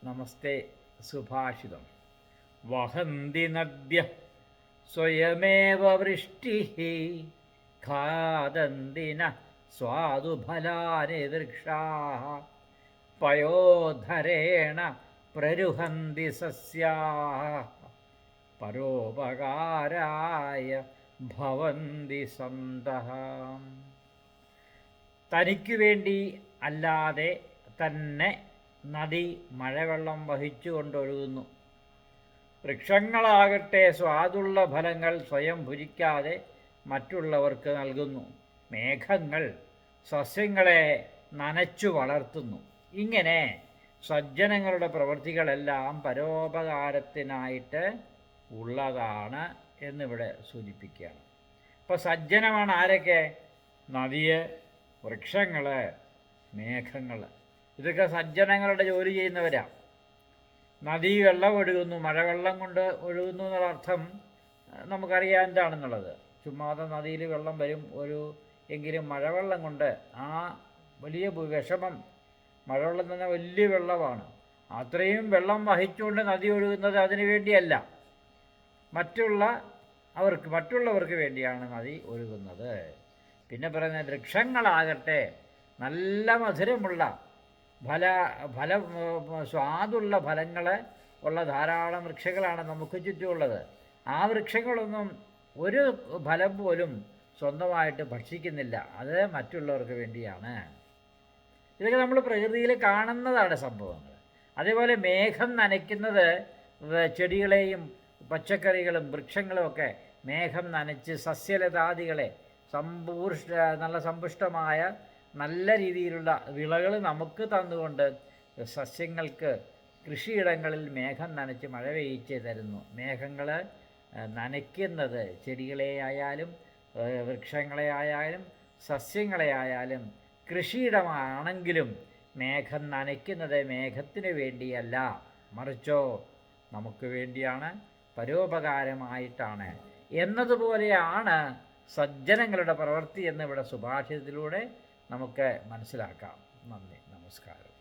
നമസ്തേ. സുഭാഷിതം. വഹന്തി നദ്യ സ്വയമേവ വൃഷ്ടിഃ ഖാദന്തി ന സ്വാദുഫലാനി വൃക്ഷാഃ പയോധരേണ പ്രരുഹന്തി സസ്യാഃ പരോപകാരായ ഭവന്തി സന്തഃ. തനിക്കു വേണ്ടി അല്ലാതെ തന്നെ നദി മഴവെള്ളം വഹിച്ചുകൊണ്ടൊഴുകുന്നു. വൃക്ഷങ്ങളാകട്ടെ സ്വാദുള്ള ഫലങ്ങൾ സ്വയം ഭുജിക്കാതെ മറ്റുള്ളവർക്ക് നൽകുന്നു. മേഘങ്ങൾ സസ്യങ്ങളെ നനച്ചു വളർത്തുന്നു. ഇങ്ങനെ സജ്ജനങ്ങളുടെ പ്രവൃത്തികളെല്ലാം പരോപകാരത്തിനായിട്ട് ഉള്ളതാണ് എന്നിവിടെ സൂചിപ്പിക്കുകയാണ്. അപ്പോൾ സജ്ജനമാണ് ആരൊക്കെ? നദിയെ, വൃക്ഷങ്ങൾ, മേഘങ്ങൾ, ഇതൊക്കെ സജ്ജനങ്ങളുടെ ജോലി ചെയ്യുന്നവരാ. നദി വെള്ളം ഒഴുകുന്നു, മഴവെള്ളം കൊണ്ട് ഒഴുകുന്നു എന്നുള്ള അർത്ഥം നമുക്കറിയാം എന്താണെന്നുള്ളത്. ചുമ്മാതെ നദിയിൽ വെള്ളം വരും എങ്കിലും മഴവെള്ളം കൊണ്ട് ആ വലിയ വിഷമം, മഴവെള്ളം തന്നെ വലിയ വെള്ളമാണ്, അത്രയും വെള്ളം വഹിച്ചുകൊണ്ട് നദി ഒഴുകുന്നത് അതിനു വേണ്ടിയല്ല, മറ്റുള്ളവർക്ക് വേണ്ടിയാണ് നദി ഒഴുകുന്നത്. പിന്നെ പറയുന്നത് വൃക്ഷങ്ങളാകട്ടെ നല്ല മധുരമുള്ള സ്വാദുള്ള ഫലങ്ങൾ ഉള്ള ധാരാളം വൃക്ഷങ്ങളാണ് നമുക്ക് ചുറ്റുമുള്ളത്. ആ വൃക്ഷങ്ങളൊന്നും ഒരു ഫലം പോലും സ്വന്തമായിട്ട് ഭക്ഷിക്കുന്നില്ല, അത് മറ്റുള്ളവർക്ക് വേണ്ടിയാണ്. ഇതൊക്കെ നമ്മൾ പ്രകൃതിയിൽ കാണുന്നതാണ് സംഭവങ്ങൾ. അതേപോലെ മേഘം നനയ്ക്കുന്നത് ചെടികളെയും പച്ചക്കറികളും വൃക്ഷങ്ങളും ഒക്കെ മേഘം നനച്ച് സസ്യലതാദികളെ നല്ല സമ്പുഷ്ടമായ നല്ല രീതിയിലുള്ള വിളകൾ നമുക്ക് തന്നുകൊണ്ട് സസ്യങ്ങൾക്ക് കൃഷിയിടങ്ങളിൽ മേഘം നനച്ച് മഴ പെയ്യിച്ച് തരുന്നു. മേഘങ്ങൾ നനയ്ക്കുന്നത് ചെടികളെ ആയാലും വൃക്ഷങ്ങളെ ആയാലും സസ്യങ്ങളെ ആയാലും കൃഷിയിടമാണെങ്കിലും മേഘം നനയ്ക്കുന്നത് മേഘത്തിന് വേണ്ടിയല്ല, മറിച്ചോ നമുക്ക് വേണ്ടിയാണ്, പരോപകാരമായിട്ടാണ് എന്നതുപോലെയാണ് സജ്ജനങ്ങളുടെ പ്രവൃത്തി എന്നിവിടെ സുഭാഷിതത്തിലൂടെ നമുക്ക് മനസ്സിലാക്കാം. നന്ദി, നമസ്കാരം.